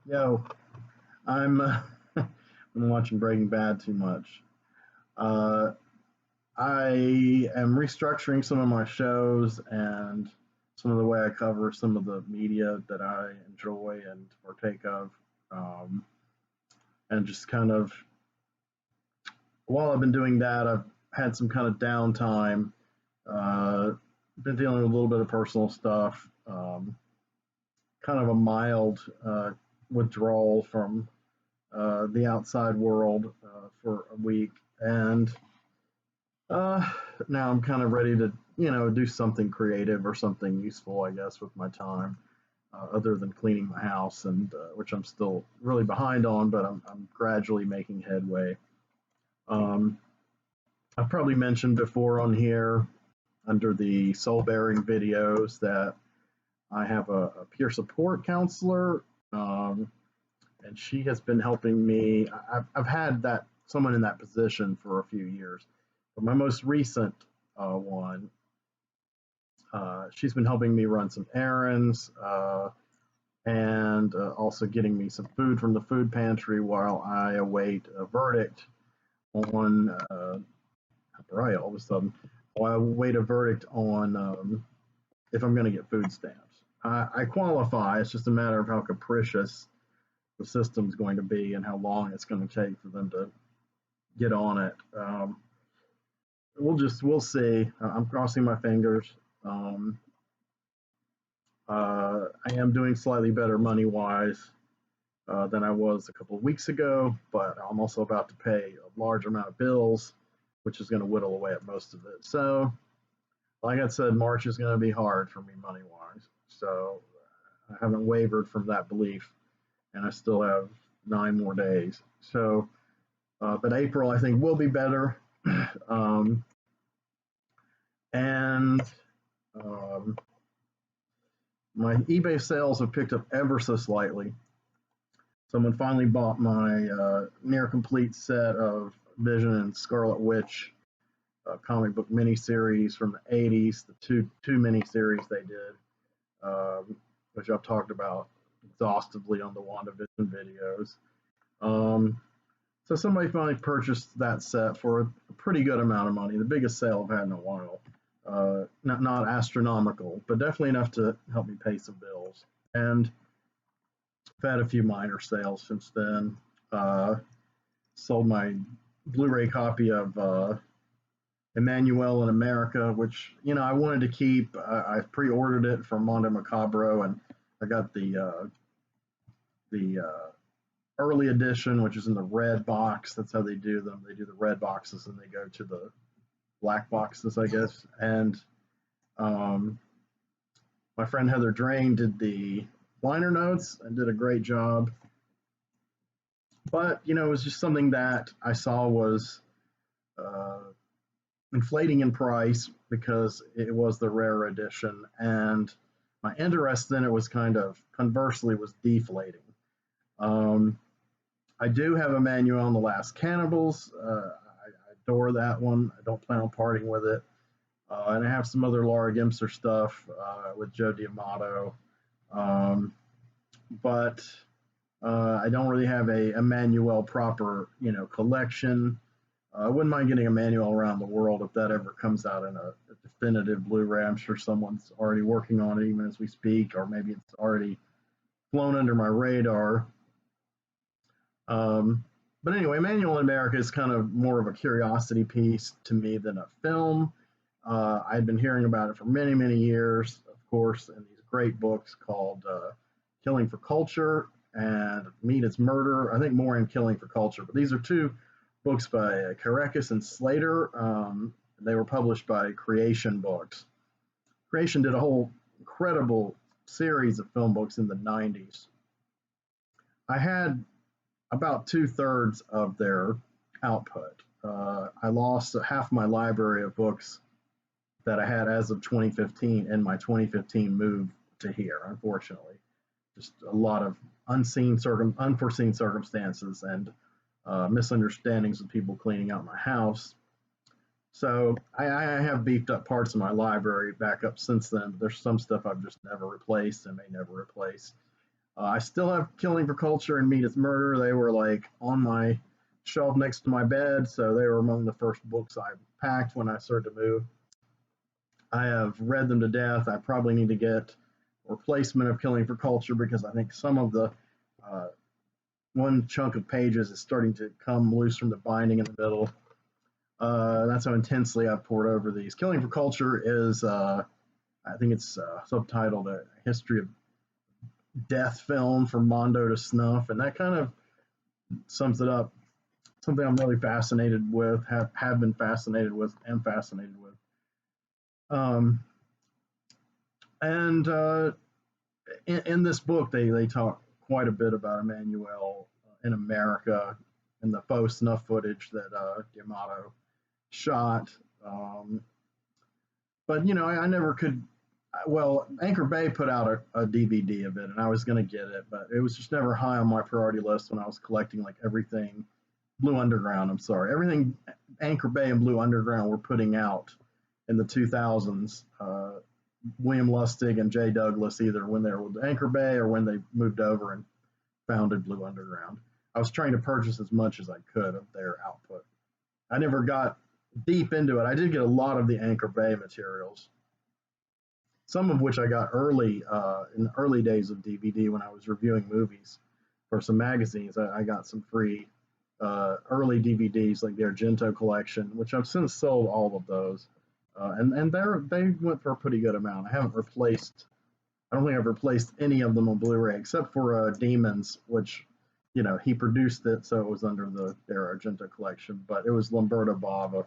Yo, I'm been watching Breaking Bad too much. Uh, I am restructuring some of my shows and some of the way I cover some of the media that I enjoy and partake of. Um, and just kind of while I've been doing that, I've had some kind of downtime. Uh, been dealing with a little bit of personal stuff. Kind of a mild withdrawal from the outside world for a week, and uh, now I'm kind of ready to do something creative or something useful, I guess, with my time, other than cleaning my house, and which I'm still really behind on, but I'm gradually making headway. Um, I've probably mentioned before on here under the soul bearing videos that I have a peer support counselor. And she has been helping me. I've had that someone in that position for a few years, but my most recent one, she's been helping me run some errands and also getting me some food from the food pantry while I await a verdict on. Right, all of a sudden, while I await a verdict on if I'm going to get food stamps. I qualify. It's just a matter of how capricious the system's going to be and how long it's going to take for them to get on it. We'll see. I'm crossing my fingers. Um, I am doing slightly better money wise than I was a couple of weeks ago, but I'm also about to pay a large amount of bills, which is going to whittle away at most of it. So, like I said, March is going to be hard for me money wise. So, I haven't wavered from that belief, and I still have 9 more days. So, but April, I think, will be better. um, and um, my eBay sales have picked up ever so slightly. Someone finally bought my near complete set of Vision and Scarlet Witch comic book miniseries from the 80s, the two miniseries they did, which I've talked about exhaustively on the WandaVision videos. Um, So somebody finally purchased that set for a pretty good amount of money, the biggest sale I've had in a while. Not astronomical, but definitely enough to help me pay some bills. And I've had a few minor sales since then. Uh, Sold my Blu-ray copy of Emmanuel in America, which I wanted to keep. I pre-ordered it from Mondo Macabro, and I got the early edition, which is in the red box. That's how they do them. They do the red boxes and they go to the black boxes, I guess. And um, my friend Heather Drain did the liner notes and did a great job. But, it was just something that I saw was uh, inflating in price because it was the rare edition. And my interest in it was kind of conversely was deflating. Um, I do have Emmanuel and the Last Cannibals. I adore that one. I don't plan on parting with it. And I have some other Laura Gimster stuff with Joe D'Amato. Um, but I don't really have a Emmanuel proper, collection. I wouldn't mind getting Emmanuel Around the World if that ever comes out in a definitive Blu-ray. I'm sure someone's already working on it even as we speak, or maybe it's already flown under my radar. But anyway, Manual in America is kind of more of a curiosity piece to me than a film. I'd been hearing about it for many, many years, of course, in these great books called Killing for Culture and Meat is Murder. I think more in Killing for Culture, but these are two books by Karekis and Slater. They were published by Creation Books. Creation did a whole incredible series of film books in the 90s. I had about two-thirds of their output. I lost half my library of books that I had as of 2015 in my 2015 move to here, unfortunately. Just a lot of unforeseen circumstances and misunderstandings with people cleaning out my house. So I have beefed up parts of my library back up since then, but there's some stuff I've just never replaced and may never replace. I still have Killing for Culture and Meet Is Murder. They were like on my shelf next to my bed, so they were among the first books I packed when I started to move. I have read them to death. I probably need to get a replacement of Killing for Culture because I think some of the uh, one chunk of pages is starting to come loose from the binding in the middle. That's how intensely I've poured over these. Killing for Culture is, I think it's subtitled A History of Death Film from Mondo to Snuff, and that kind of sums it up. Something I'm really fascinated with, have been fascinated with, am fascinated with. Um, and in this book, they talk quite a bit about Emmanuel in America and the faux snuff footage that Yamato shot. Um, but I never could. Well, Anchor Bay put out a DVD of it, and I was going to get it, but it was just never high on my priority list when I was collecting like everything Blue Underground. I'm sorry, everything Anchor Bay and Blue Underground were putting out in the 2000s. William Lustig and Jay Douglas, either when they were with Anchor Bay or when they moved over and founded Blue Underground. I was trying to purchase as much as I could of their output. I never got deep into it. I did get a lot of the Anchor Bay materials, some of which I got early in the early days of DVD when I was reviewing movies for some magazines. I got some free early DVDs like the Argento Collection, which I've since sold all of those, and they went for a pretty good amount. I haven't replaced. I don't think I've replaced any of them on Blu-ray except for Demons, which he produced it, so it was under their Argento Collection. But it was Lamberto Bava.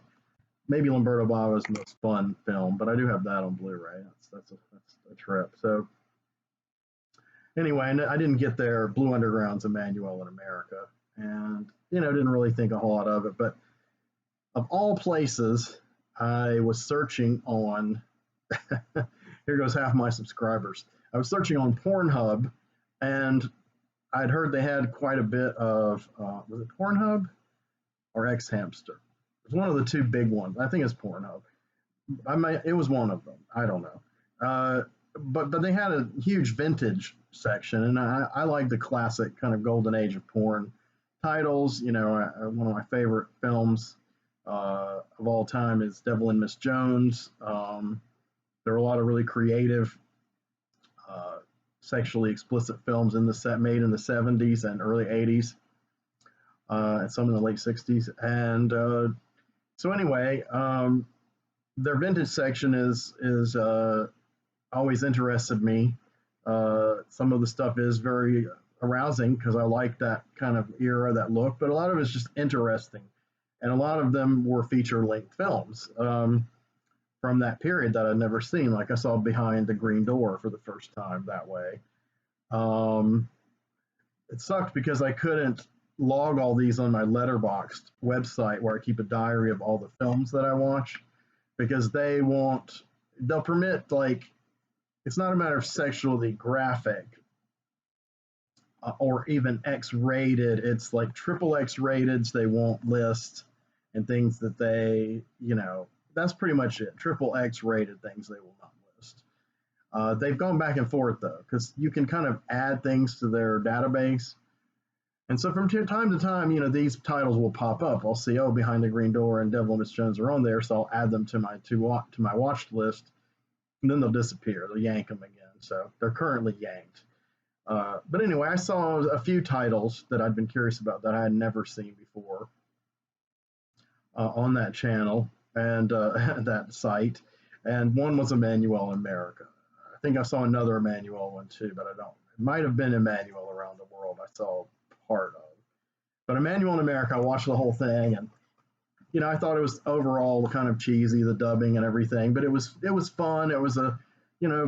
Maybe Lamberto Bava's most fun film, but I do have that on Blu-ray. That's a trip. So anyway, I didn't get their Blue Underground's Emmanuel in America, and didn't really think a whole lot of it. But of all places, I was searching on. Here goes half my subscribers. I was searching on Pornhub, and I'd heard they had quite a bit of. Was it Pornhub or X Hamster? It was one of the two big ones. I think it's Pornhub. It was one of them. I don't know. But they had a huge vintage section, and I like the classic kind of golden age of porn titles. One of my favorite films of all time is Devil and Miss Jones. There were a lot of really creative, sexually explicit films in the set made in the 70s and early 80s, and some in the late 60s. And so anyway, their vintage section is always interested me. Some of the stuff is very arousing because I like that kind of era, that look, but a lot of it's just interesting. And a lot of them were feature-length films from that period that I'd never seen. Like I saw Behind the Green Door for the first time that way. It sucked because I couldn't log all these on my Letterboxd website where I keep a diary of all the films that I watch because they'll permit, like, it's not a matter of sexually graphic or even X-rated. It's like triple X-rated. They won't list and things that that's pretty much it. Triple X-rated things they will not list. They've gone back and forth though, because you can kind of add things to their database. And so from time to time, these titles will pop up. I'll see, Behind the Green Door and Devil and Miss Jones are on there, so I'll add them to my watch list, and then they'll disappear. They'll yank them again. So they're currently yanked. But anyway, I saw a few titles that I'd been curious about that I had never seen before on that channel and that site. And one was Emmanuel in America. I think I saw another Emmanuel one too, but I don't. It might have been Emmanuel Around the World I saw part of. But Emmanuel in America, I watched the whole thing, and I thought it was overall kind of cheesy, the dubbing and everything, but it was fun. It was a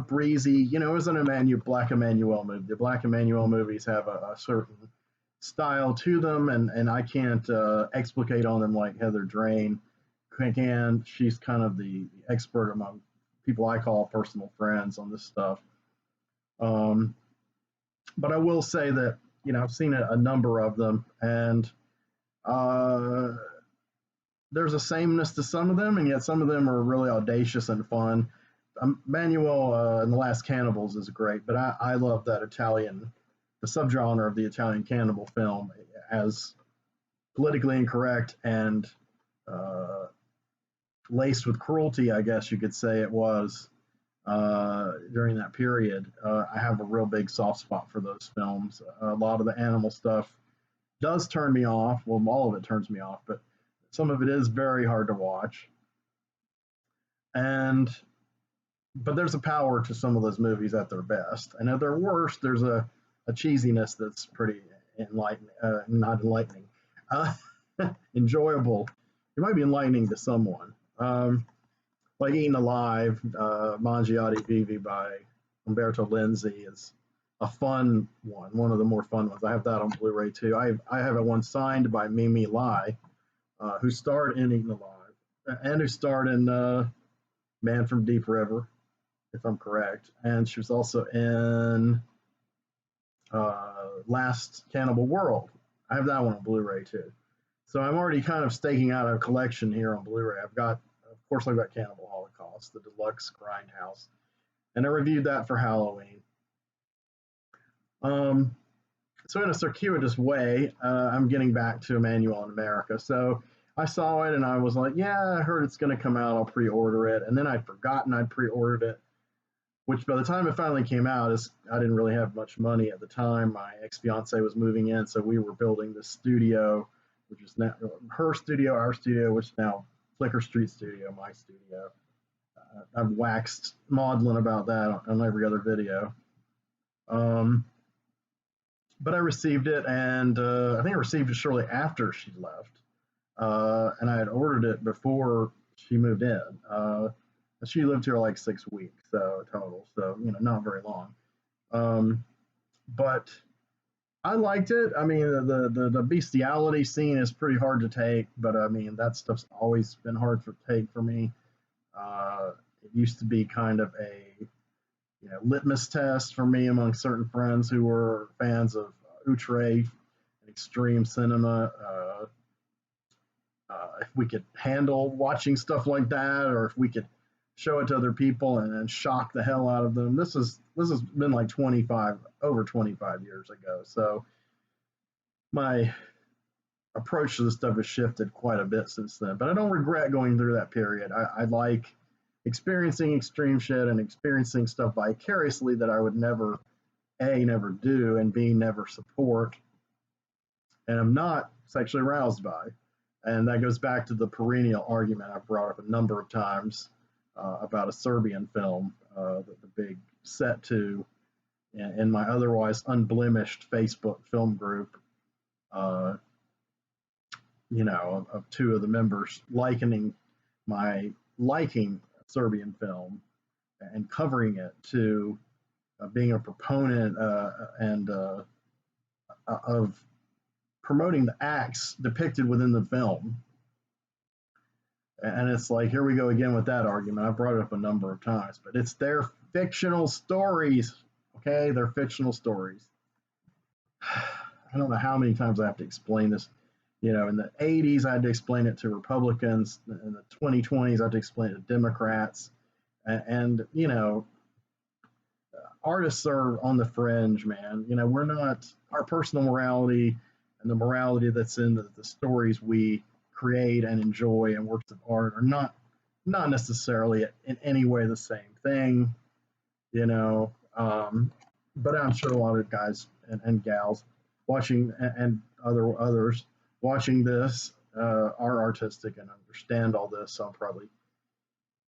breezy. It was an Black Emmanuel movie. The Black Emmanuel movies have a certain style to them, and I can't explicate on them like Heather Drain can. She's kind of the expert among people I call personal friends on this stuff. But I will say that I've seen a number of them, and there's a sameness to some of them, and yet some of them are really audacious and fun. Manuel in The Last Cannibals is great, but I love that the subgenre of the Italian cannibal film as politically incorrect and laced with cruelty, I guess you could say it was during that period. I have a real big soft spot for those films. A lot of the animal stuff does turn me off. Well, all of it turns me off, but some of it is very hard to watch. And but there's a power to some of those movies at their best, and at their worst, there's a cheesiness that's pretty enlightening, not enlightening, uh, enjoyable. It might be enlightening to someone. Like Eaten Alive, Mangiati Vivi by Umberto Lenzi is a fun one of the more fun ones. I have that on Blu-ray too. I have it one signed by Mimi Lai, who starred in Eaten Alive and who starred in Man from Deep River, if I'm correct, and she was also in Last Cannibal World. I have that one on Blu-ray too. So I'm already kind of staking out a collection here on Blu-ray. I've got Cannibal Holocaust, the deluxe Grindhouse, and I reviewed that for Halloween. So in a circuitous way, I'm getting back to Emmanuel in America. So I saw it and I was like, yeah, I heard it's going to come out. I'll pre-order it. And then I'd forgotten I'd pre-ordered it, which by the time it finally came out, I didn't really have much money at the time. My ex-fiance was moving in, so we were building this studio, which is now her studio, our studio, which is now Flicker Street Studio, my studio. I've waxed maudlin about that on every other video. But I received it, and I think I received it shortly after she left. And I had ordered it before she moved in. She lived here like 6 weeks, so total, so not very long. But I liked it. I mean, the bestiality scene is pretty hard to take, but I mean that stuff's always been hard to take for me. It used to be kind of a litmus test for me among certain friends who were fans of outre and extreme cinema. If we could handle watching stuff like that, or if we could show it to other people and shock the hell out of them. This has been like over 25 years ago. So my approach to this stuff has shifted quite a bit since then. But I don't regret going through that period. I like experiencing extreme shit and experiencing stuff vicariously that I would never do, and B, never support, and I'm not sexually aroused by. And that goes back to the perennial argument I've brought up a number of times about a Serbian film, the big set to in my otherwise unblemished Facebook film group, of two of the members my liking Serbian film and covering it to being a proponent and of promoting the acts depicted within the film. And it's like, here we go again with that argument. I've brought it up a number of times, but it's their fictional stories, okay? They're fictional stories. I don't know how many times I have to explain this. In the 80s, I had to explain it to Republicans. In the 2020s, I had to explain it to Democrats. And artists are on the fringe, man. We're not, our personal morality and the morality that's in the stories we create and enjoy and works of art are not necessarily in any way the same thing, but I'm sure a lot of guys and gals watching and others watching this are artistic and understand all this. So I'm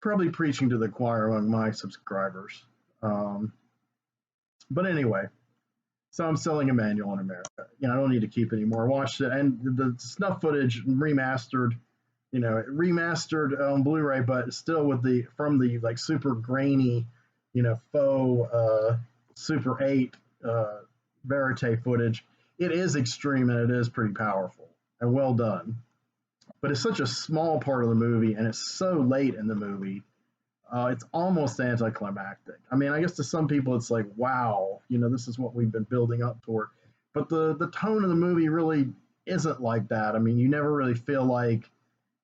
probably preaching to the choir among my subscribers. But anyway, so I'm selling Emmanuel in America. I don't need to keep anymore. I watched it, and the snuff footage remastered, remastered on Blu-ray, but still with from the like super grainy, faux Super 8 verite footage. It is extreme and it is pretty powerful and well done. But it's such a small part of the movie, and it's so late in the movie. It's almost anticlimactic. I mean, I guess to some people it's like, wow, this is what we've been building up toward. But the tone of the movie really isn't like that. I mean, you never really feel like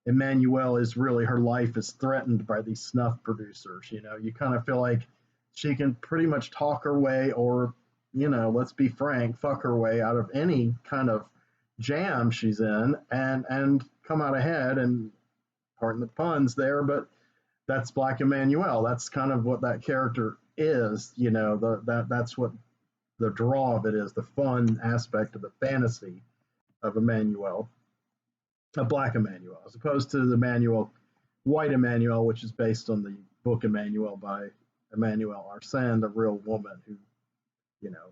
Emmanuelle is really, her life is threatened by these snuff producers. You kind of feel like she can pretty much talk her way or let's be frank, fuck her way out of any kind of jam she's in, and come out ahead. And pardon the puns there, but that's Black Emmanuel. That's kind of what that character is. That's what the draw of it is, the fun aspect of the fantasy of Emmanuel, a Black Emmanuel, as opposed to the Emmanuel, White Emmanuel, which is based on the book Emmanuel by Emmanuel Arsène, the real woman who, you know,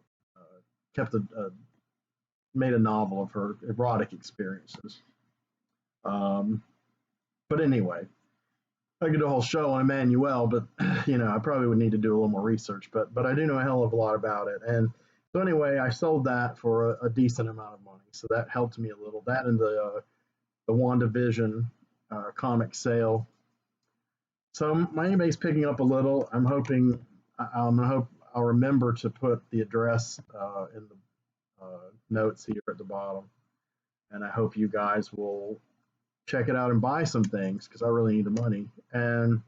kept made a novel of her erotic experiences. Um, but anyway, I could do a whole show on Emmanuel, but I probably would need to do a little more research. But I do know a hell of a lot about it, and so anyway, I sold that for a decent amount of money, so that helped me a little. That and the WandaVision comic sale. So my eBay's picking up a little. I'm hoping I'm gonna hope I'll remember to put the address in the notes here at the bottom, and I hope you guys will check it out and buy some things because I really need the money. And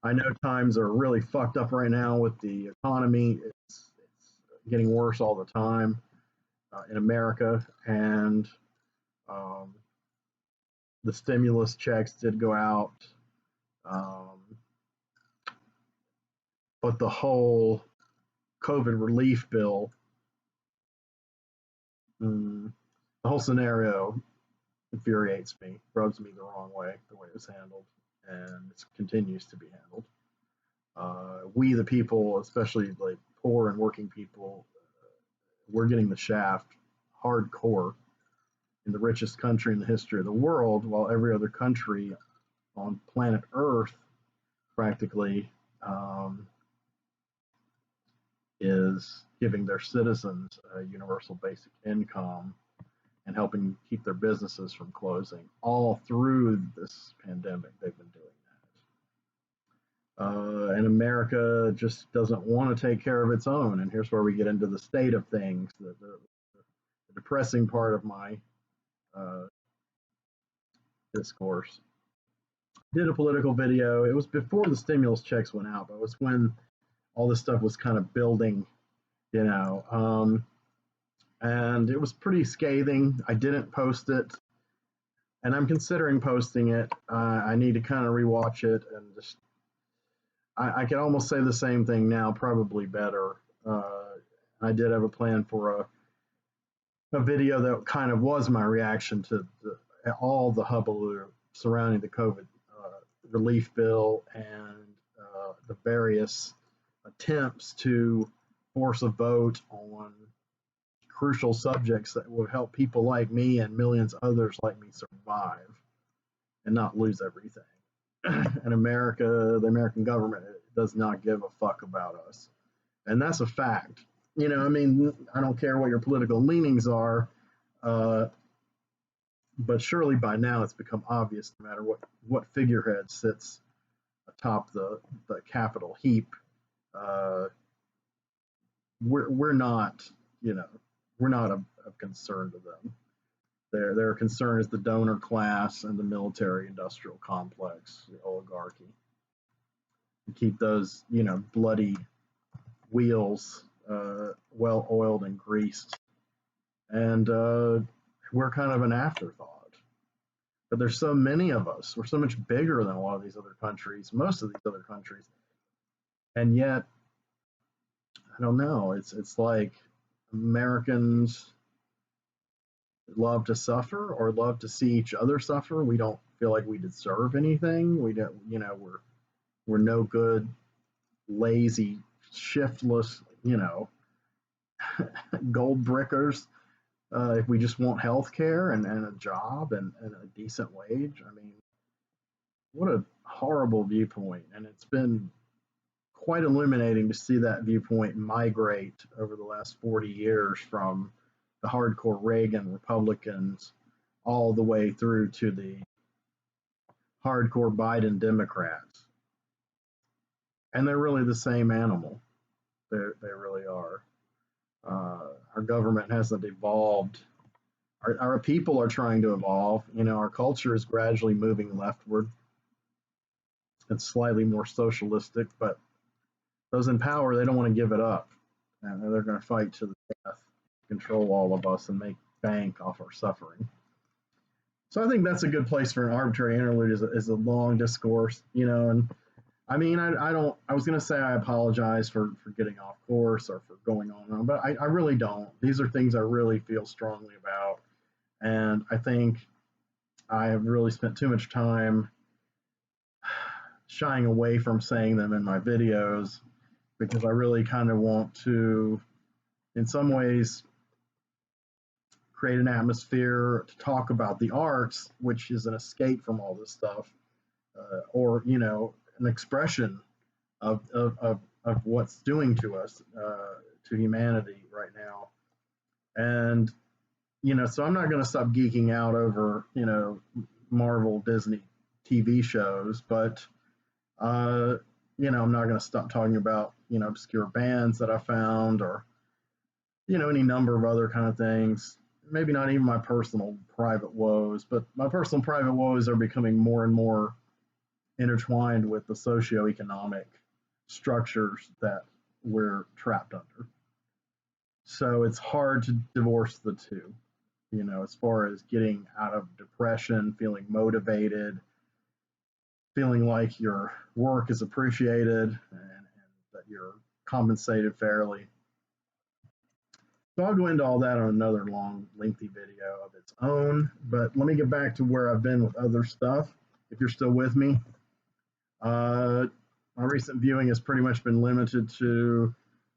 I know times are really fucked up right now with the economy. It's getting worse all the time in America, and um, the stimulus checks did go out, um, but the whole COVID relief bill, the whole scenario infuriates me, rubs me the wrong way, the way it was handled, and it continues to be handled. We, the people, especially like poor and working people, we're getting the shaft hardcore in the richest country in the history of the world, while every other country on planet Earth practically is giving their citizens a universal basic income and helping keep their businesses from closing. All through this pandemic, they've been doing that. And America just doesn't want to take care of its own. And here's where we get into the state of things, the depressing part of my uh, discourse. Did a political video. It was before the stimulus checks went out, but it was when all this stuff was kind of building, you know. And it was pretty scathing. I didn't post it, and I'm considering posting it. I need to kind of rewatch it and just. I can almost say the same thing now, probably better. I did have a plan for a video that kind of was my reaction to all the hubbub surrounding the COVID relief bill and the various attempts to force a vote on crucial subjects that will help people like me and millions others like me survive and not lose everything. And America, the American government, does not give a fuck about us. And that's a fact. I mean, I don't care what your political leanings are, but surely by now it's become obvious no matter what figurehead sits atop the capital heap, uh, we're not, we're not of concern to them. Their concern is the donor class and the military industrial complex, the oligarchy. And keep those, bloody wheels well oiled and greased. And we're kind of an afterthought. But there's so many of us. We're so much bigger than a lot of these other countries, most of these other countries. And yet, I don't know. It's like Americans love to suffer or love to see each other suffer. We don't feel like we deserve anything. We don't, we're no good, lazy, shiftless, gold brickers. If we just want health care and a job and a decent wage. I mean, what a horrible viewpoint. And it's been quite illuminating to see that viewpoint migrate over the last 40 years from the hardcore Reagan Republicans all the way through to the hardcore Biden Democrats. And they're really the same animal. They really are. Our government hasn't evolved. Our people are trying to evolve. Our culture is gradually moving leftward. It's slightly more socialistic, but those in power, they don't want to give it up. and they're going to fight to the death, control all of us, and make bank off our suffering. So I think that's a good place for an arbitrary interlude is a long discourse, and I mean, I don't. I was gonna say I apologize for getting off course or for going on and on, but I really don't. These are things I really feel strongly about, and I think I have really spent too much time shying away from saying them in my videos because I really kind of want to, in some ways, create an atmosphere to talk about the arts, which is an escape from all this stuff, or an expression of what's doing to us, to humanity right now. And so I'm not going to stop geeking out over Marvel, Disney TV shows, but I'm not going to stop talking about obscure bands that I found, or any number of other kind of things. Maybe not even my personal private woes, but my personal private woes are becoming more and more intertwined with the socioeconomic structures that we're trapped under. So it's hard to divorce the two, as far as getting out of depression, feeling motivated, feeling like your work is appreciated and that you're compensated fairly. So I'll go into all that on another long, lengthy video of its own. But let me get back to where I've been with other stuff, if you're still with me. My recent viewing has pretty much been limited to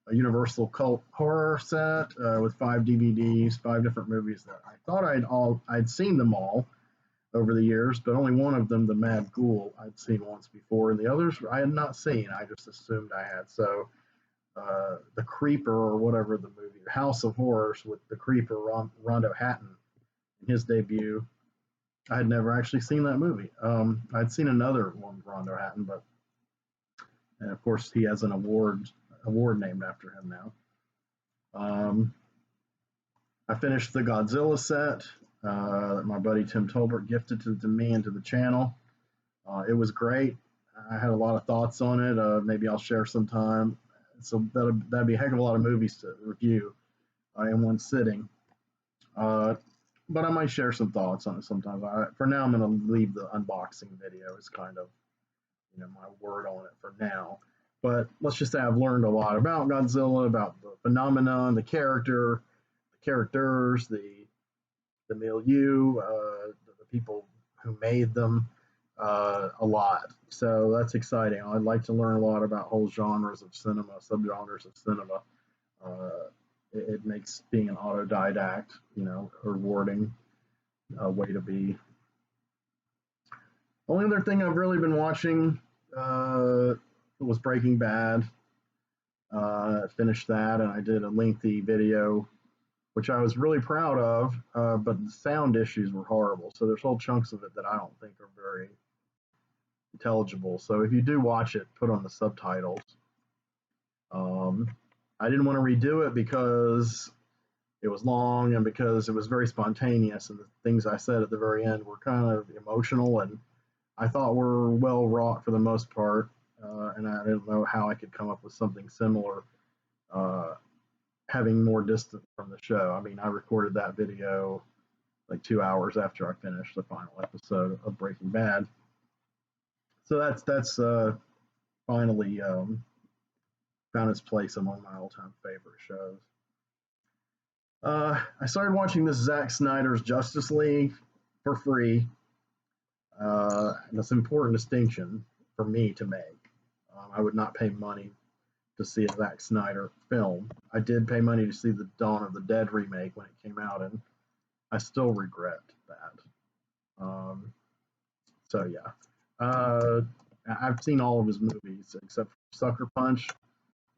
a Universal cult horror set with 5 DVDs, 5 different movies that I thought I'd seen them all over the years, but only one of them, The Mad Ghoul, I'd seen once before, and the others I had not seen. I just assumed I had. So The Creeper, or whatever the movie, House of Horrors with The Creeper, Rondo Hatton, in his debut. I had never actually seen that movie. I'd seen another one with Rondo Hatton, and of course he has an award named after him now. I finished the Godzilla set that my buddy Tim Tolbert gifted to me and to the channel. It was great. I had a lot of thoughts on it. Maybe I'll share sometime. So that'd be a heck of a lot of movies to review in one sitting. But I might share some thoughts on it sometime. For now, I'm going to leave the unboxing video as kind of my word on it for now. But let's just say I've learned a lot about Godzilla, about the phenomenon, the characters, the milieu, the people who made them, a lot. So that's exciting. I'd like to learn a lot about whole genres of cinema, subgenres of cinema. It makes being an autodidact, a rewarding way to be. Only other thing I've really been watching was Breaking Bad. Finished that, and I did a lengthy video, which I was really proud of, but the sound issues were horrible. So there's whole chunks of it that I don't think are very intelligible. So if you do watch it, put on the subtitles. I didn't want to redo it because it was long and because it was very spontaneous, and the things I said at the very end were kind of emotional and I thought were well wrought for the most part. And I didn't know how I could come up with something similar, having more distance from the show. I mean, I recorded that video like 2 hours after I finished the final episode of Breaking Bad. So that's finally found its place among my all-time favorite shows. I started watching this Zack Snyder's Justice League for free. That's an important distinction for me to make. I would not pay money to see a Zack Snyder film. I did pay money to see the Dawn of the Dead remake when it came out, and I still regret that. So yeah, I've seen all of his movies except for Sucker Punch,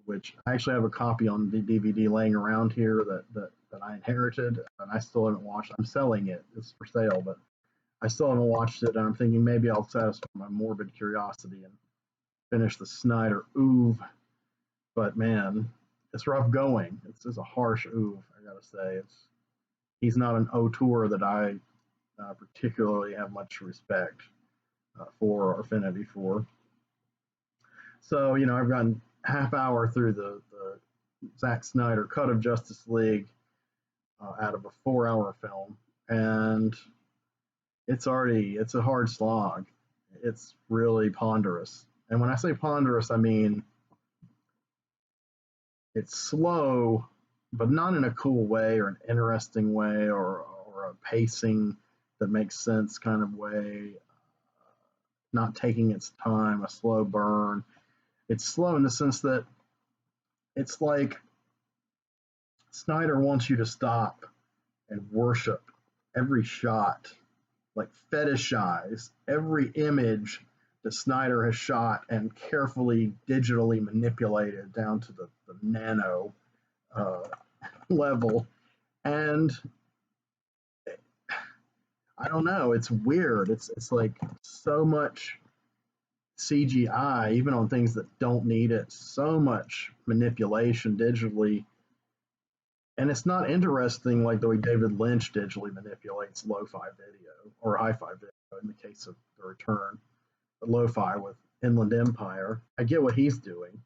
which I actually have a copy on the DVD laying around here that I inherited, and I still haven't watched. I'm selling it; it's for sale, but I still haven't watched it. And I'm thinking maybe I'll satisfy my morbid curiosity and finish the Snyder oeuvre. But man, it's rough going. It's a harsh oeuvre, I gotta say. He's not an auteur that I particularly have much respect for or affinity for. So I've gotten half hour through the Zack Snyder cut of Justice League out of a 4 hour film, and it's a hard slog. It's really ponderous. And when I say ponderous, I mean it's slow, but not in a cool way or an interesting way or a pacing that makes sense kind of way, not taking its time, a slow burn. It's slow in the sense that it's like Snyder wants you to stop and worship every shot, like fetishize every image that Snyder has shot and carefully digitally manipulated down to the nano uh, level. And I don't know, it's weird. It's like so much CGI, even on things that don't need it, so much manipulation digitally. And it's not interesting like the way David Lynch digitally manipulates lo-fi video or hi-fi video in the case of The Return, but lo-fi with Inland Empire. I get what he's doing.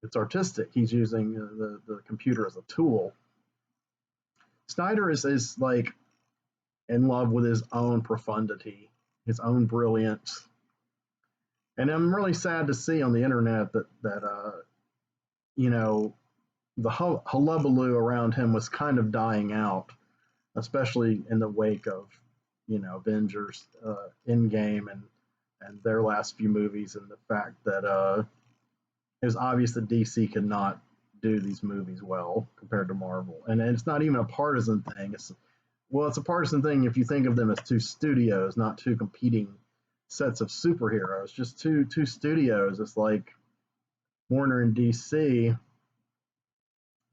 It's artistic. He's using the computer as a tool. Snyder is like in love with his own profundity, his own brilliance. And I'm really sad to see on the internet that you know, the hullabaloo around him was kind of dying out, especially in the wake of, Avengers, Endgame, and their last few movies, and the fact that it was obvious that DC could not do these movies well compared to Marvel, and it's not even a partisan thing. It's a partisan thing if you think of them as two studios, not two competing sets of superheroes, just two studios. It's like Warner and DC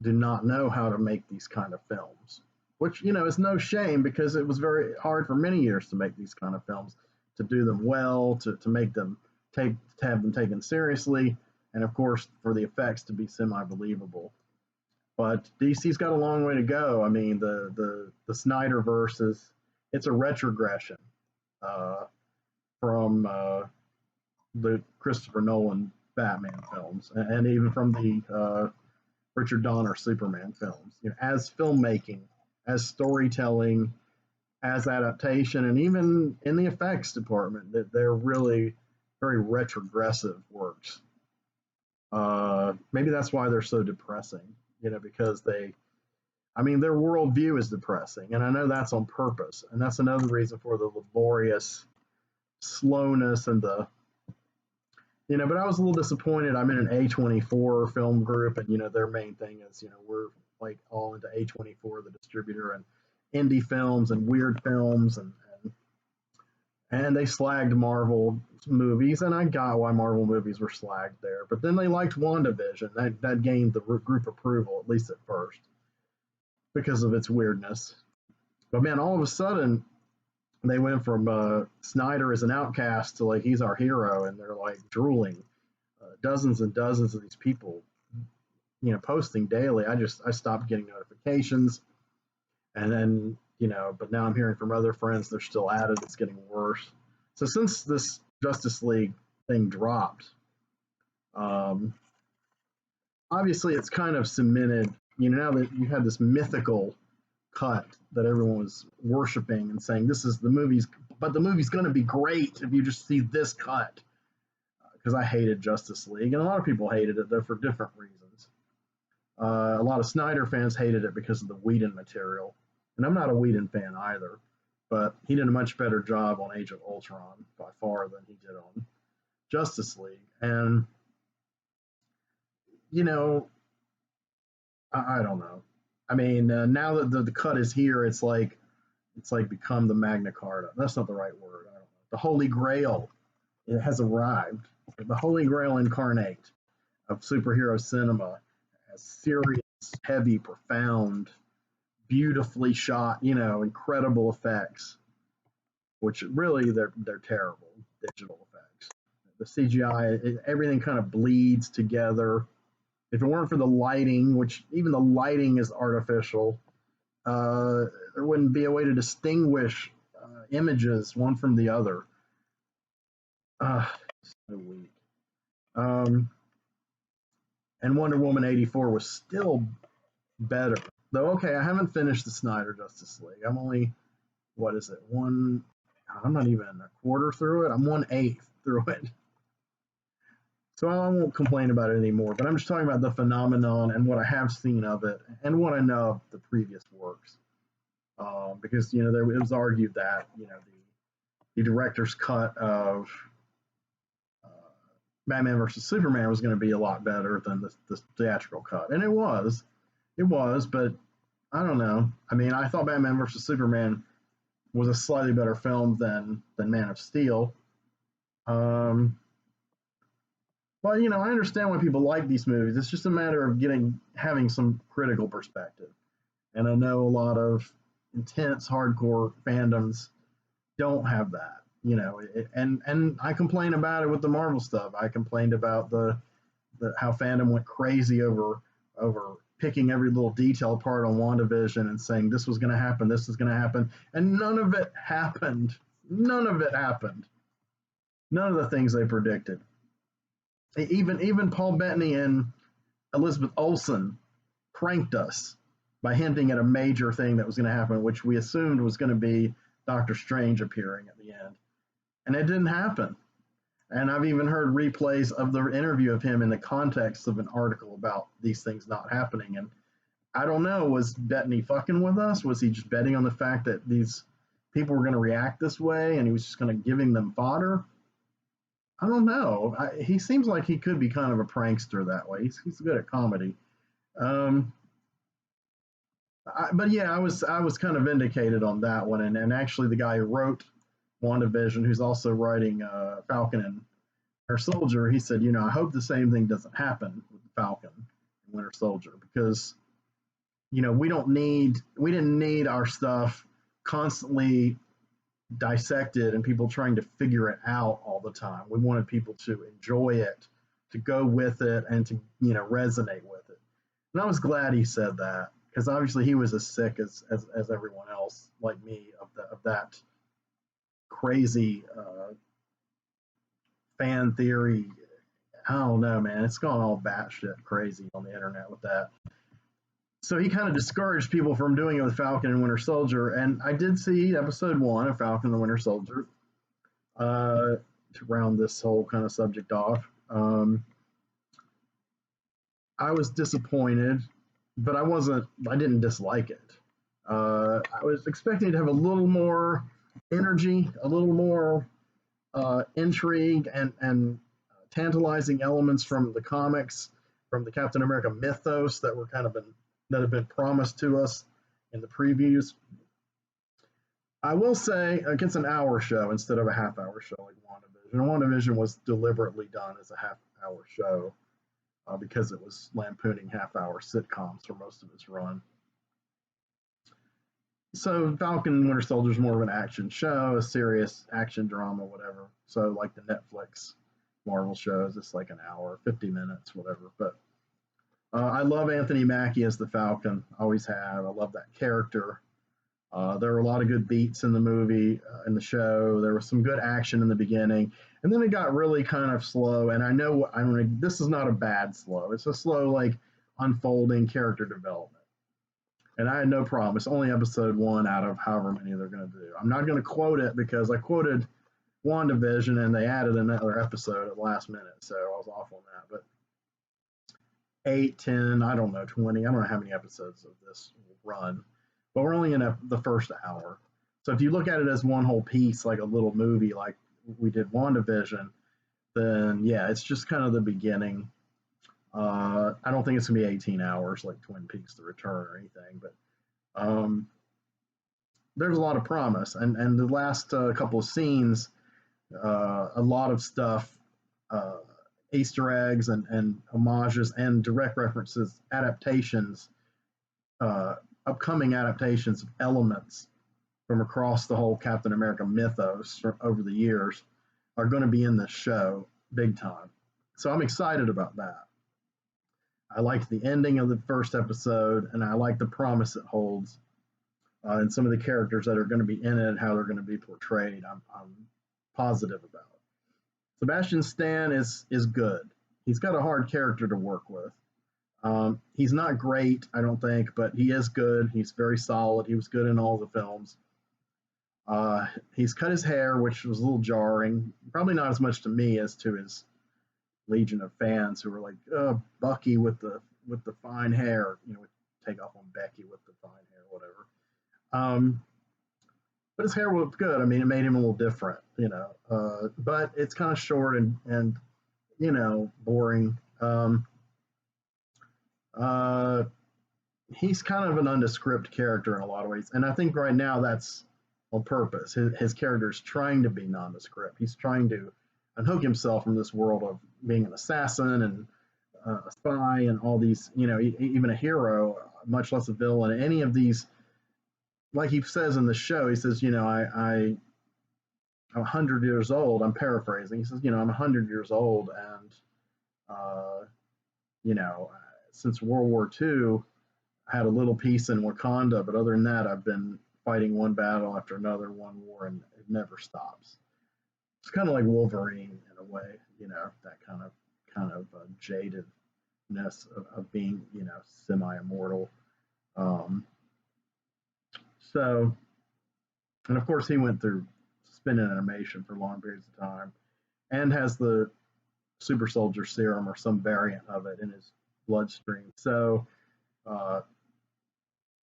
do not know how to make these kind of films, which is no shame because it was very hard for many years to make these kind of films, to do them well, to make them to have them taken seriously, and of course for the effects to be semi believable. But DC's got a long way to go. I mean, the Snyderverse it's a retrogression uh, from the Christopher Nolan Batman films, and even from the Richard Donner Superman films. As filmmaking, as storytelling, as adaptation, and even in the effects department, that they're really very retrogressive works. Maybe that's why they're so depressing. Because I mean, their worldview is depressing, and I know that's on purpose, and that's another reason for the laborious slowness and but I was a little disappointed. I'm in an A24 film group, and their main thing is, we're like all into A24, the distributor, and indie films and weird films, and they slagged Marvel movies, and I got why Marvel movies were slagged there. But then they liked WandaVision. That gained the group approval, at least at first, because of its weirdness. But man, all of a sudden, they went from Snyder as an outcast to like he's our hero, and they're like drooling. Dozens and dozens of these people, posting daily. I stopped getting notifications, and then but now I'm hearing from other friends they're still at it. It's getting worse. So since this Justice League thing dropped, um, obviously it's kind of cemented. Now that you have this mythical cut that everyone was worshiping and saying this is the movie's, but the movie's going to be great if you just see this cut. Because I hated Justice League, and a lot of people hated it though for different reasons. A lot of Snyder fans hated it because of the Whedon material, and I'm not a Whedon fan either, but he did a much better job on Age of Ultron by far than he did on Justice League. And you know, I don't know. I mean, now that the cut is here, it's like become the Magna Carta. That's not the right word. I don't know. The Holy Grail, it has arrived. The Holy Grail incarnate of superhero cinema, as serious, heavy, profound, beautifully shot, incredible effects, which really they're terrible digital effects. The CGI, everything kind of bleeds together. If it weren't for the lighting, which even the lighting is artificial, there wouldn't be a way to distinguish images one from the other. Uh, so weak. Um, and Wonder Woman 84 was still better. Though, okay, I haven't finished the Snyder Justice League. I'm only, what is it, I'm not even a quarter through it. I'm 1/8 through it. So I won't complain about it anymore, but I'm just talking about the phenomenon and what I have seen of it and what I know of the previous works. Because, it was argued that, the director's cut of uh, Batman versus Superman was going to be a lot better than the theatrical cut. And it was. It was, but I don't know. I mean, I thought Batman versus Superman was a slightly better film than Man of Steel. Um, but I understand why people like these movies. It's just a matter of having some critical perspective. And I know a lot of intense hardcore fandoms don't have that. And I complain about it with the Marvel stuff. I complained about the how fandom went crazy over picking every little detail apart on WandaVision and saying this was going to happen, this is going to happen, and none of it happened. None of it happened. None of the things they predicted. Even Paul Bettany and Elizabeth Olsen pranked us by hinting at a major thing that was going to happen, which we assumed was going to be Doctor Strange appearing at the end, and it didn't happen. And I've even heard replays of the interview of him in the context of an article about these things not happening. And I don't know, was Bettany fucking with us? Was he just betting on the fact that these people were going to react this way and he was just going to giving them fodder? I don't know. He seems like he could be kind of a prankster that way. He's good at comedy. Um, but yeah, I was kind of vindicated on that one. And actually, the guy who wrote WandaVision, who's also writing Falcon and Winter Soldier, he said, I hope the same thing doesn't happen with Falcon and Winter Soldier because, we didn't need our stuff constantly dissected and people trying to figure it out all the time. We wanted people to enjoy it, to go with it, and to, resonate with it. And I was glad he said that because obviously he was as sick as everyone else like me of that crazy fan theory. I don't know, man. It's gone all batshit crazy on the internet with that. So he kind of discouraged people from doing it with Falcon and Winter Soldier. And I did see episode 1 of Falcon and the Winter Soldier to round this whole kind of subject off. I was disappointed, but I didn't dislike it. I was expecting to have a little more energy, a little more intrigue and tantalizing elements from the comics, from the Captain America mythos that have been promised to us in the previews. I will say it's an hour show instead of a half-hour show like WandaVision. WandaVision was deliberately done as a half-hour show because it was lampooning half-hour sitcoms for most of its run. So Falcon and Winter Soldier is more of an action show, a serious action drama, whatever. So like the Netflix Marvel shows, it's like an hour, 50 minutes, whatever. But I love Anthony Mackie as the Falcon, always have. I love that character. There were a lot of good beats in the movie, in the show. There was some good action in the beginning, and then it got really kind of slow. And this is not a bad slow. It's a slow, like unfolding character development. And I had no problem. It's only episode 1 out of however many they're going to do. I'm not going to quote it because I quoted WandaVision and they added another episode at the last minute, so I was off on that. But 8, 10, I don't know, 20. I don't know how many episodes of this will run, but we're only in the first hour. So if you look at it as one whole piece, like a little movie, like we did WandaVision, then yeah, it's just kind of the beginning. I don't think it's gonna be 18 hours like Twin Peaks: The Return or anything, but there's a lot of promise. And the last couple of scenes, a lot of stuff, Easter eggs and homages and direct references, adaptations, upcoming adaptations of elements from across the whole Captain America mythos over the years are going to be in this show big time. So I'm excited about that. I liked the ending of the first episode, and I like the promise it holds, and some of the characters that are going to be in it, how they're going to be portrayed. I'm positive about. Sebastian Stan is good. He's got a hard character to work with. He's not great, I don't think, but he is good. He's very solid. He was good in all the films. He's cut his hair, which was a little jarring. Probably not as much to me as to his legion of fans who were like, "Oh, Bucky with the fine hair," take off on Becky with the fine hair, whatever. Um, but his hair looked good. I mean, it made him a little different. But it's kind of short and boring. Uh, he's kind of an nondescript character in a lot of ways, and I think right now that's on purpose. His character is trying to be nondescript. He's trying to unhook himself from this world of being an assassin and a spy and all these, even a hero, much less a villain. Any of these, like he says in the show, he says, I'm 100 years old. I'm paraphrasing. He says, I'm 100 years old, and uh, you know, since World War II, I had a little peace in Wakanda, but other than that, I've been fighting one battle after another, one war, and it never stops. It's kind of like Wolverine in a way, that kind of jadedness of being, semi-immortal. Um, so, and of course, he went through spinning animation for long periods of time, and has the super soldier serum or some variant of it in his bloodstream. So uh,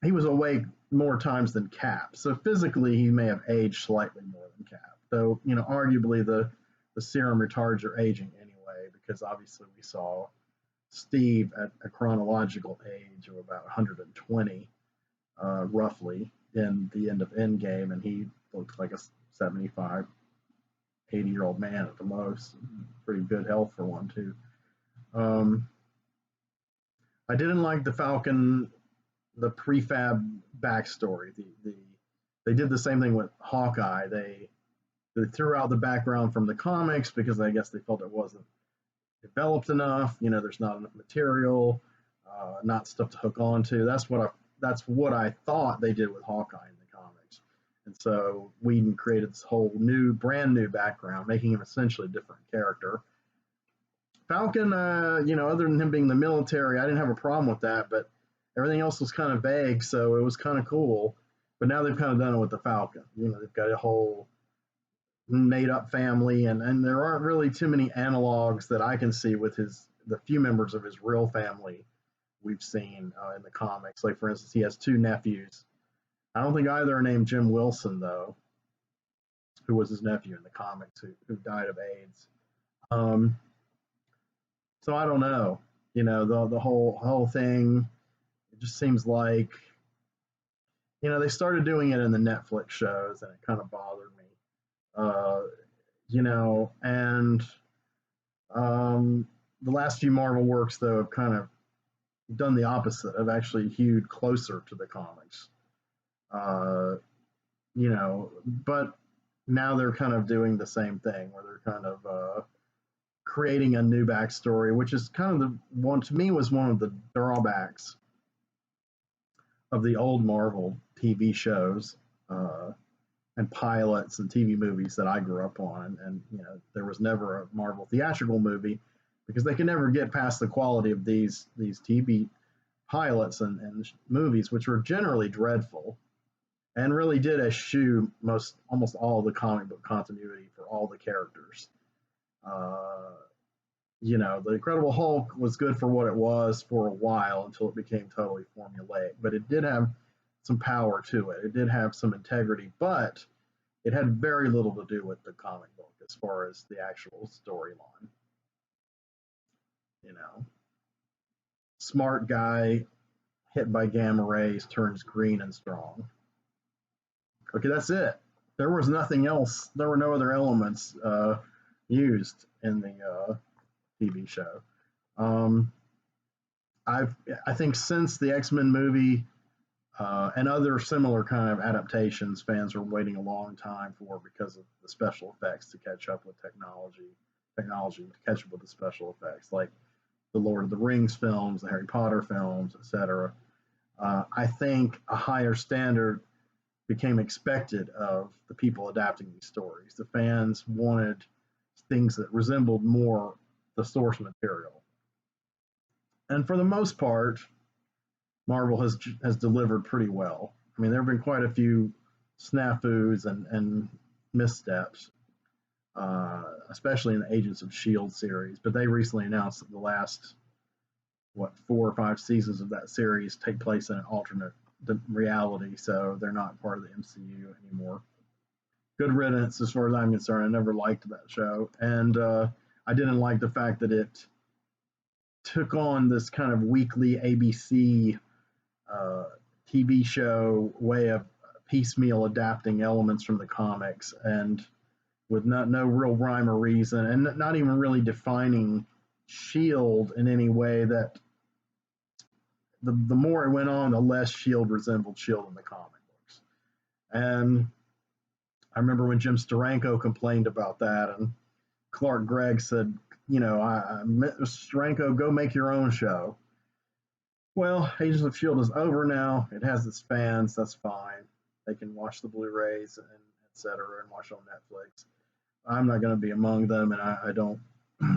he was awake more times than Cap. So physically, he may have aged slightly more than Cap, though arguably the serum retards your aging anyway, because obviously we saw Steve at a chronological age of about 120, roughly, in the end of Endgame, and he looks like a 75, 80-year-old man at the most. Pretty good health for one, too. Um, I didn't like the Falcon, the prefab backstory. They did the same thing with Hawkeye. They threw out the background from the comics because I guess they felt it wasn't developed enough. There's not enough material, not stuff to hook onto. That's what I thought they did with Hawkeye in the comics. And so Whedon created this whole brand new background, making him essentially a different character. Falcon, other than him being the military, I didn't have a problem with that, but everything else was kind of vague, so it was kind of cool. But now they've kind of done it with the Falcon. They've got a whole made up family, and there aren't really too many analogs that I can see with the few members of his real family we've seen in the comics. Like, for instance, he has two nephews. I don't think either are named Jim Wilson, though, who was his nephew in the comics, who died of AIDS. Um, so I don't know. The whole thing. It just seems like they started doing it in the Netflix shows, and it kind of bothered me. And the last few Marvel works though have kind of done the opposite, have actually hewed closer to the comics. Uh, but now they're kind of doing the same thing where they're kind of creating a new backstory, which is kind of the one, to me, was one of the drawbacks of the old Marvel TV shows and pilots and TV movies that I grew up on. And there was never a Marvel theatrical movie because they could never get past the quality of these TV pilots and movies, which were generally dreadful and really did eschew almost all the comic book continuity for all the characters. The Incredible Hulk was good for what it was for a while until it became totally formulaic, but it did have some power to it. It did have some integrity, but it had very little to do with the comic book as far as the actual storyline. Smart guy hit by gamma rays turns green and strong. Okay, that's it. There was nothing else. There were no other elements used in the TV show. I think since the X-Men movie and other similar kind of adaptations, fans were waiting a long time for because of the special effects to catch up with technology to catch up with the special effects, like the Lord of the Rings films, the Harry Potter films, etc. I think a higher standard became expected of the people adapting these stories. The fans wanted things that resembled more the source material. And for the most part, Marvel has delivered pretty well. I mean, there have been quite a few snafus and missteps, especially in the Agents of Shield series. But they recently announced that the last what 4 or 5 seasons of that series take place in an alternate reality, so they're not part of the MCU anymore. Good riddance, as far as I'm concerned. I never liked that show, and I didn't like the fact that it took on this kind of weekly ABC uh, TV show way of piecemeal adapting elements from the comics, and with no real rhyme or reason, and not even really defining Shield in any way that the more it went on, the less Shield resembled Shield in the comic books. And I remember when Jim Steranko complained about that, and Clark Gregg said, Steranko, go make your own show. Well, Agents of Shield is over now. It has its fans. That's fine. They can watch the Blu-rays and etc. and watch on Netflix. I'm not going to be among them, and I don't.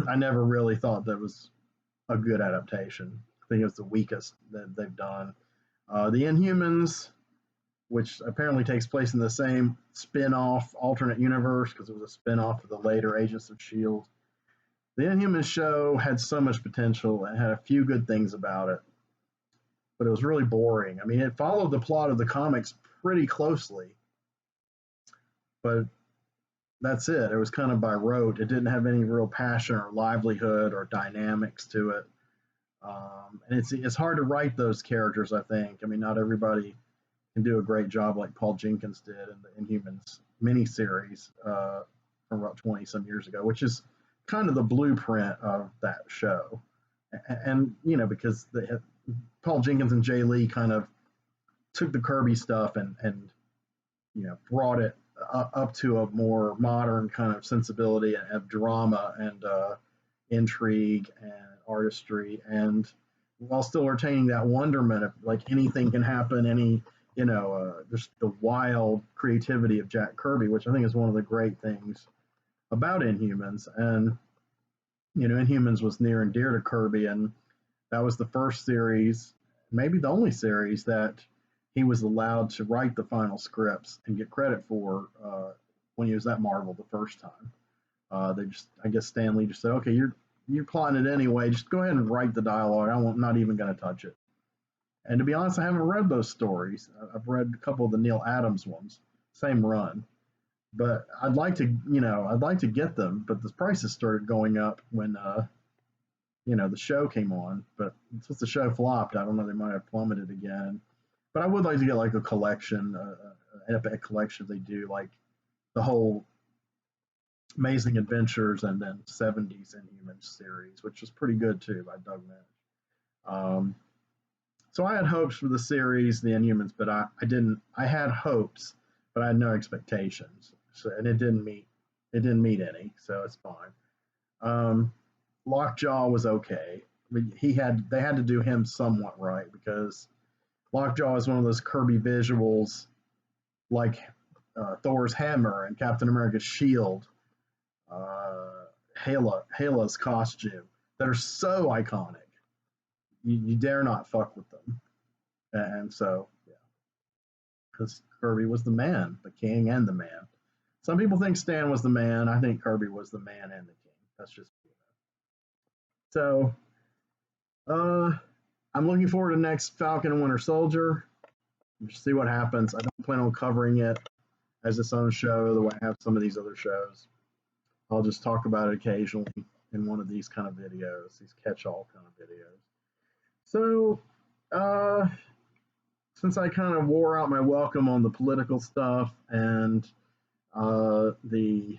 I never really thought that was a good adaptation. I think it was the weakest that they've done. The Inhumans, which apparently takes place in the same spin-off alternate universe because it was a spin-off of the later Agents of Shield. The Inhumans show had so much potential and had a few good things about it, but it was really boring. I mean, it followed the plot of the comics pretty closely, but that's it. It was kind of by rote. It didn't have any real passion or livelihood or dynamics to it. And it's hard to write those characters, I think. I mean, not everybody can do a great job like Paul Jenkins did in the Inhumans miniseries from about 20 some years ago, which is kind of the blueprint of that show. And because Paul Jenkins and Jay Lee kind of took the Kirby stuff and brought it up to a more modern kind of sensibility of drama and intrigue and artistry, and while still retaining that wonderment of like anything can happen, just the wild creativity of Jack Kirby, which I think is one of the great things about Inhumans. And Inhumans was near and dear to Kirby, and that was the first series, maybe the only series that he was allowed to write the final scripts and get credit for when he was at Marvel the first time. I guess Stan Lee just said, okay, you're plotting it anyway. Just go ahead and write the dialogue. I'm not even going to touch it. And to be honest, I haven't read those stories. I've read a couple of the Neil Adams ones, same run. But I'd like to get them. But the prices started going up when the show came on. But since the show flopped, I don't know, they might have plummeted again. But I would like to get like a collection, an epic collection they do, like the whole Amazing Adventures and then 70s Inhumans series, which was pretty good too by Doug Mahnke. So I had hopes for the series, the Inhumans, but I didn't. I had hopes, but I had no expectations. So, and it didn't meet any, so it's fine. Lockjaw was okay. I mean, they had to do him somewhat right because Lockjaw is one of those Kirby visuals like Thor's hammer and Captain America's shield, Hela's costume, that are so iconic. You dare not fuck with them. And so, yeah, because Kirby was the man, the king and the man. Some people think Stan was the man. I think Kirby was the man and the king. That's just so. I'm looking forward to next Falcon and Winter Soldier. See what happens. I don't plan on covering it as its own show the way I have some of these other shows. I'll just talk about it occasionally in one of these kind of videos, these catch-all kind of videos. So, since I kind of wore out my welcome on the political stuff and the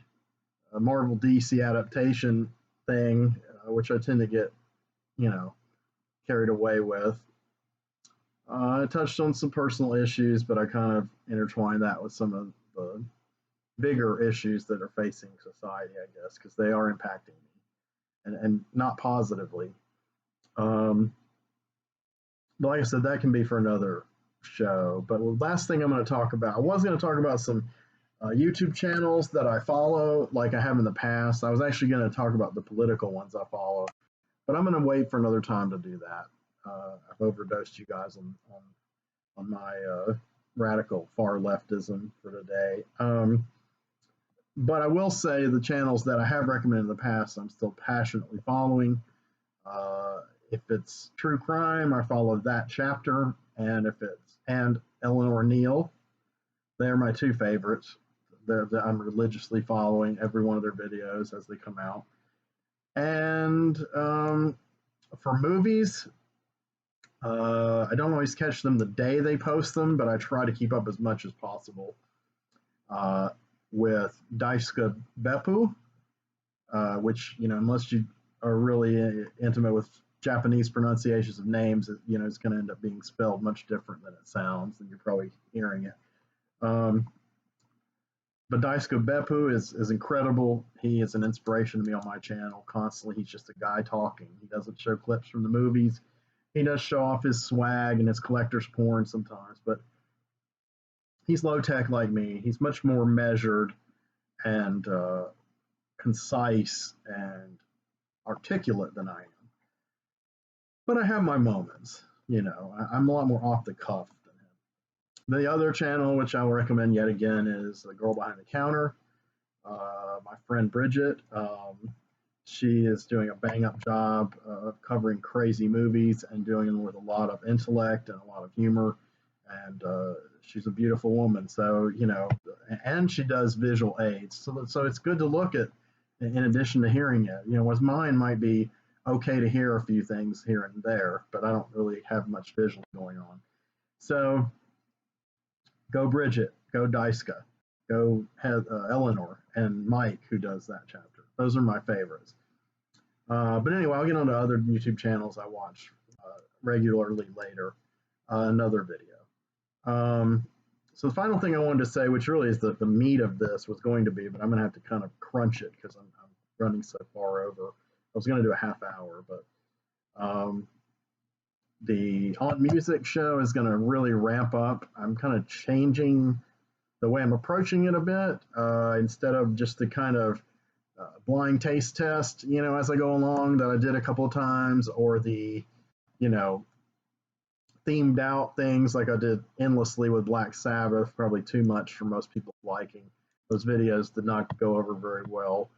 Marvel DC adaptation thing, which I tend to get, carried away with, I touched on some personal issues, but I kind of intertwined that with some of the bigger issues that are facing society, I guess, because they are impacting me, and not positively. But like I said, that can be for another show. But the last thing I'm going to talk about, I was going to talk about some YouTube channels that I follow, like I have in the past. I was actually going to talk about the political ones I follow, but I'm going to wait for another time to do that. I've overdosed you guys on my radical far leftism for today. But I will say the channels that I have recommended in the past, I'm still passionately following. If it's true crime, I follow that chapter, and if it's and Eleanor Neal, they're my two favorites. I'm religiously following every one of their videos as they come out. And for movies, I don't always catch them the day they post them, but I try to keep up as much as possible with Daiska Beppu, which, unless you are really intimate with Japanese pronunciations of names, it's going to end up being spelled much different than it sounds, and you're probably hearing it. But Daiska Beppu is incredible. He is an inspiration to me on my channel constantly. He's just a guy talking. He doesn't show clips from the movies. He does show off his swag and his collector's porn sometimes, but he's low tech like me. He's much more measured and concise and articulate than I am. But I have my moments. I'm a lot more off the cuff than him. The other channel, which I will recommend yet again, is The Girl Behind the Counter. My friend Bridget, she is doing a bang-up job of covering crazy movies and doing them with a lot of intellect and a lot of humor. And she's a beautiful woman. So, and she does visual aids. So it's good to look at in addition to hearing it. Whereas mine might be okay to hear a few things here and there, but I don't really have much visual going on. So go Bridget, go Daiska, go Eleanor, and Mike, who does that chapter. Those are my favorites. But anyway, I'll get on to other YouTube channels I watch regularly later. Another video. So the final thing I wanted to say, which really is the meat of this, was going to be, but I'm going to have to kind of crunch it because I'm running so far over. I was going to do a half hour, but the On Music show is going to really ramp up. I'm kind of changing the way I'm approaching it a bit. Instead of just the kind of blind taste test, as I go along that I did a couple of times, or the, themed out things like I did endlessly with Black Sabbath, probably too much for most people's liking. Those videos did not go over very well.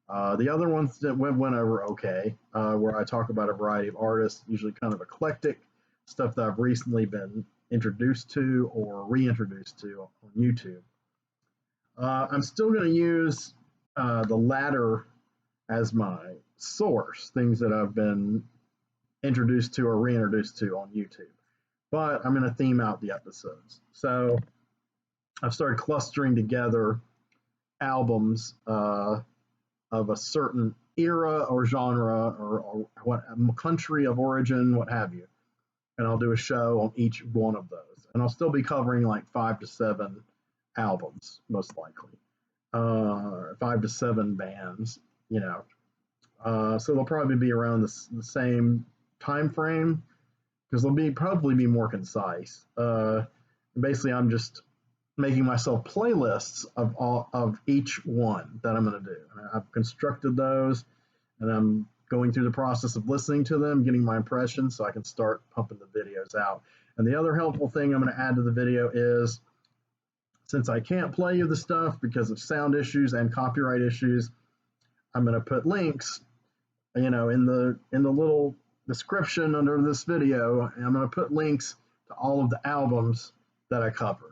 The other ones that went over okay, where I talk about a variety of artists, usually kind of eclectic stuff that I've recently been introduced to or reintroduced to on YouTube. I'm still going to use the latter as my source, things that I've been introduced to or reintroduced to on YouTube. But I'm going to theme out the episodes. So I've started clustering together albums of a certain era or genre or what country of origin, what have you. And I'll do a show on each one of those. And I'll still be covering like 5 to 7 albums, most likely. 5 to 7 bands, So they'll probably be around the same time frame, because they'll probably be more concise. Basically, I'm just making myself playlists of each one that I'm going to do. I've constructed those, and I'm going through the process of listening to them, getting my impressions, so I can start pumping the videos out. And the other helpful thing I'm going to add to the video is, since I can't play you the stuff because of sound issues and copyright issues, I'm going to put links, in the little description under this video, and I'm going to put links to all of the albums that I covered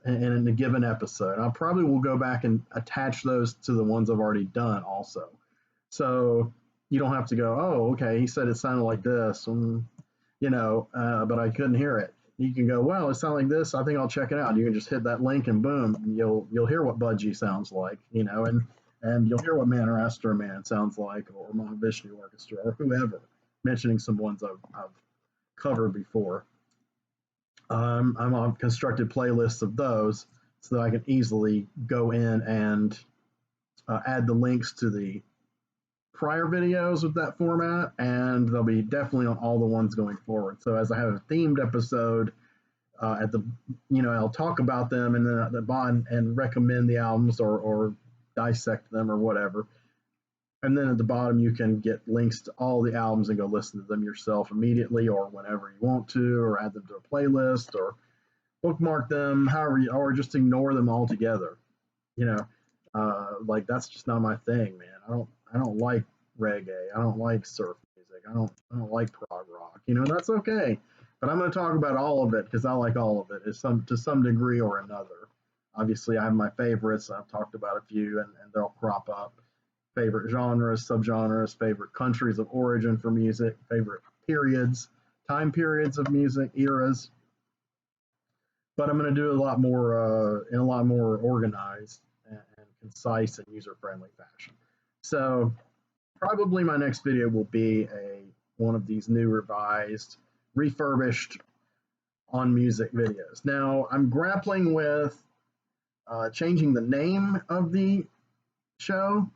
in a given episode. I probably will go back and attach those to the ones I've already done also. So you don't have to go, oh, okay, he said it sounded like this, but I couldn't hear it. You can go, well, it sounded like this. I think I'll check it out. You can just hit that link and boom, you'll hear what Budgie sounds like, and you'll hear what Manor Astor Man sounds like, or Mahavishnu Orchestra, or whoever, mentioning some ones I've covered before. I'm on constructed playlists of those so that I can easily go in and add the links to the prior videos with that format, and they'll be definitely on all the ones going forward. So as I have a themed episode I'll talk about them, and then at the bottom and recommend the albums or dissect them or whatever. And then at the bottom, you can get links to all the albums and go listen to them yourself immediately or whenever you want to, or add them to a playlist, or bookmark them, however, or just ignore them altogether. You know, like that's just not my thing, man. I don't like reggae. I don't like surf music. I don't like prog rock. And that's okay. But I'm going to talk about all of it because I like all of it to some degree or another. Obviously, I have my favorites. I've talked about a few, and they'll crop up. Favorite genres, subgenres, favorite countries of origin for music, favorite periods, time periods of music, eras. But I'm going to do a lot more in a lot more organized and concise and user friendly fashion. So probably my next video will be a one of these new revised, refurbished on music videos. Now I'm grappling with changing the name of the show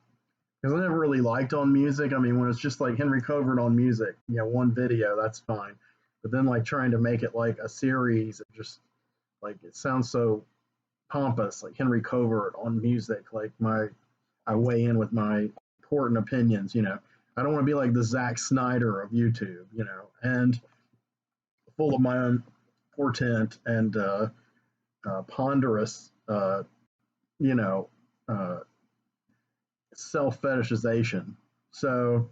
because I never really liked on music. I mean, when it's just like Henry Covert on music, one video, that's fine. But then like trying to make it like a series, it just like it sounds so pompous, like Henry Covert on music. Like I weigh in with my important opinions. I don't want to be like the Zack Snyder of YouTube, and full of my own portent and ponderous, you know, uh, self fetishization. So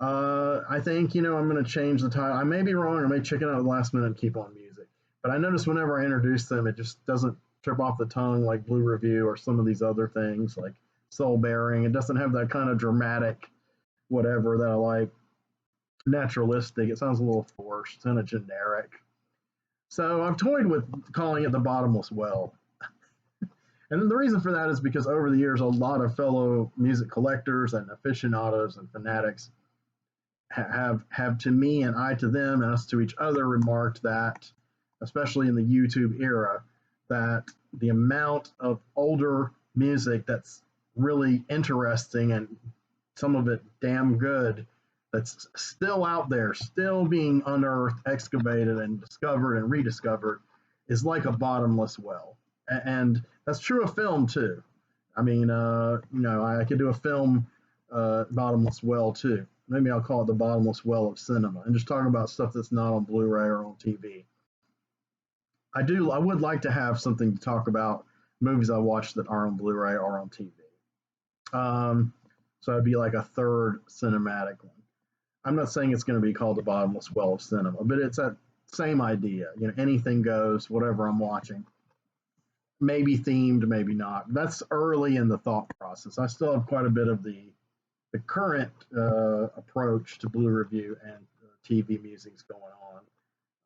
I think I'm going to change the title. I may be wrong. I may chicken out at the last minute and keep on music. But I notice whenever I introduce them, it just doesn't trip off the tongue like Blue Review or some of these other things like Soul Bearing. It doesn't have that kind of dramatic whatever that I like. Naturalistic. It sounds a little forced, kind of generic. So I've toyed with calling it the Bottomless Well. And the reason for that is because over the years, a lot of fellow music collectors and aficionados and fanatics have to me and I to them and us to each other remarked that, especially in the YouTube era, that the amount of older music that's really interesting and some of it damn good that's still out there, still being unearthed, excavated, and discovered and rediscovered is like a bottomless well. And that's true of film too. I mean, I could do a film bottomless well too. Maybe I'll call it the bottomless well of cinema and just talk about stuff that's not on Blu-ray or on TV. I would like to have something to talk about movies I watched that are on Blu-ray or on TV. So it'd be like a third cinematic one. I'm not saying it's going to be called the bottomless well of cinema, but it's that same idea. Anything goes, whatever I'm watching. Maybe themed, maybe not. That's early in the thought process. I still have quite a bit of the current approach to Blue Review and TV musings going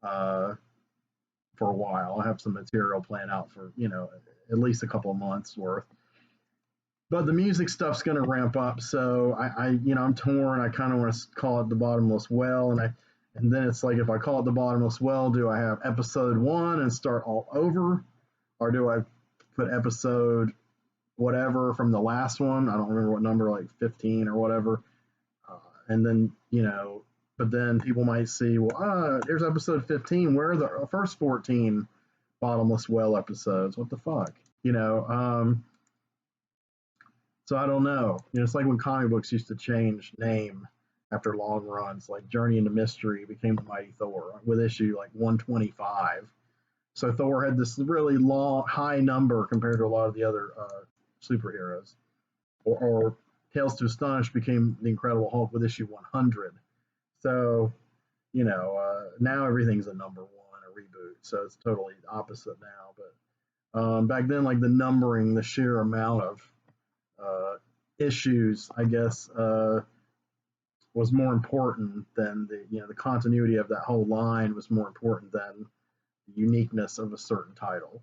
on for a while. I have some material planned out for at least a couple of months worth. But the music stuff's going to ramp up, so I'm torn. I kind of want to call it the bottomless well, and then it's like if I call it the bottomless well, do I have episode 1 and start all over, or do I put episode whatever from the last one? I don't remember what number, like 15 or whatever, and then but then people might see, well, there's episode 15. Where are the first 14 bottomless well episodes? What the fuck, So I don't know. It's like when comic books used to change name after long runs, like Journey into Mystery became The Mighty Thor with issue like 125. So Thor had this really long, high number compared to a lot of the other superheroes. Or Tales to Astonish became The Incredible Hulk with issue 100. So, now everything's a number one, a reboot. So it's totally opposite now. But back then, like the numbering, the sheer amount of issues, I guess, was more important than the continuity of that whole line was more important than the uniqueness of a certain title.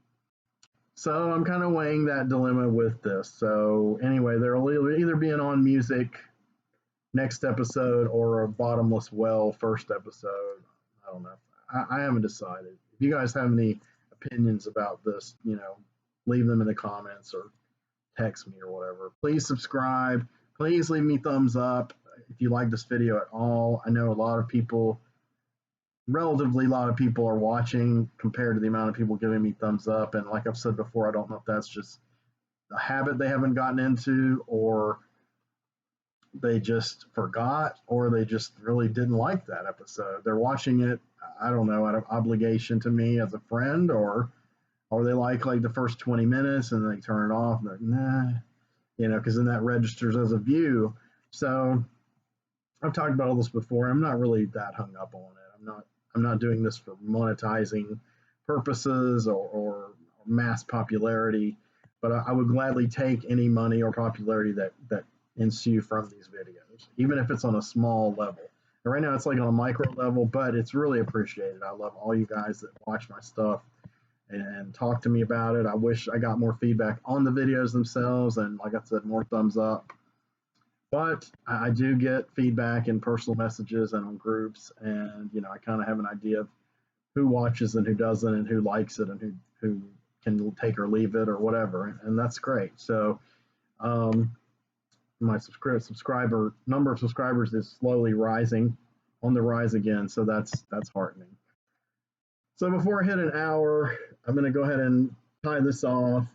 So I'm kind of weighing that dilemma with this. So anyway, there'll either be an on music next episode or a bottomless well first episode. I don't know. I haven't decided. If you guys have any opinions about this, leave them in the comments or text me or whatever. Please subscribe. Please leave me thumbs up if you like this video at all. I know relatively a lot of people are watching compared to the amount of people giving me thumbs up. And like I've said before, I don't know if that's just a habit they haven't gotten into or they just forgot, or they just really didn't like that episode. They're watching it, I don't know, out of obligation to me as a friend, or they like the first 20 minutes and they turn it off and they're nah, because then that registers as a view. So I've talked about all this before. I'm not really that hung up on it. I'm not doing this for monetizing purposes or mass popularity, but I would gladly take any money or popularity that ensue from these videos, even if it's on a small level. And right now it's like on a micro level, but it's really appreciated. I love all you guys that watch my stuff and talk to me about it. I wish I got more feedback on the videos themselves, and like I said, more thumbs up. But I do get feedback in personal messages and on groups, and I kind of have an idea of who watches and who doesn't, and who likes it and who can take or leave it or whatever, and that's great. So um, my subscriber number of subscribers is slowly rising, on the rise again. So that's heartening. So before I hit an hour, I'm going to go ahead and tie this off.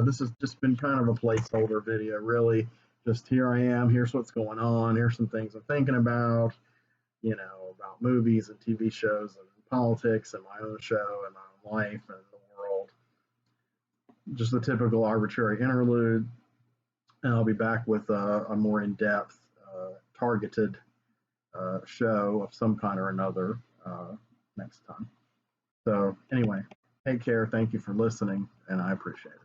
This has just been kind of a placeholder video, really. Just here I am. Here's what's going on. Here's some things I'm thinking about, about movies and TV shows and politics and my own show and my own life and the world. Just the typical arbitrary interlude. And I'll be back with a more in-depth, targeted show of some kind or another next time. So anyway, take care. Thank you for listening, and I appreciate it.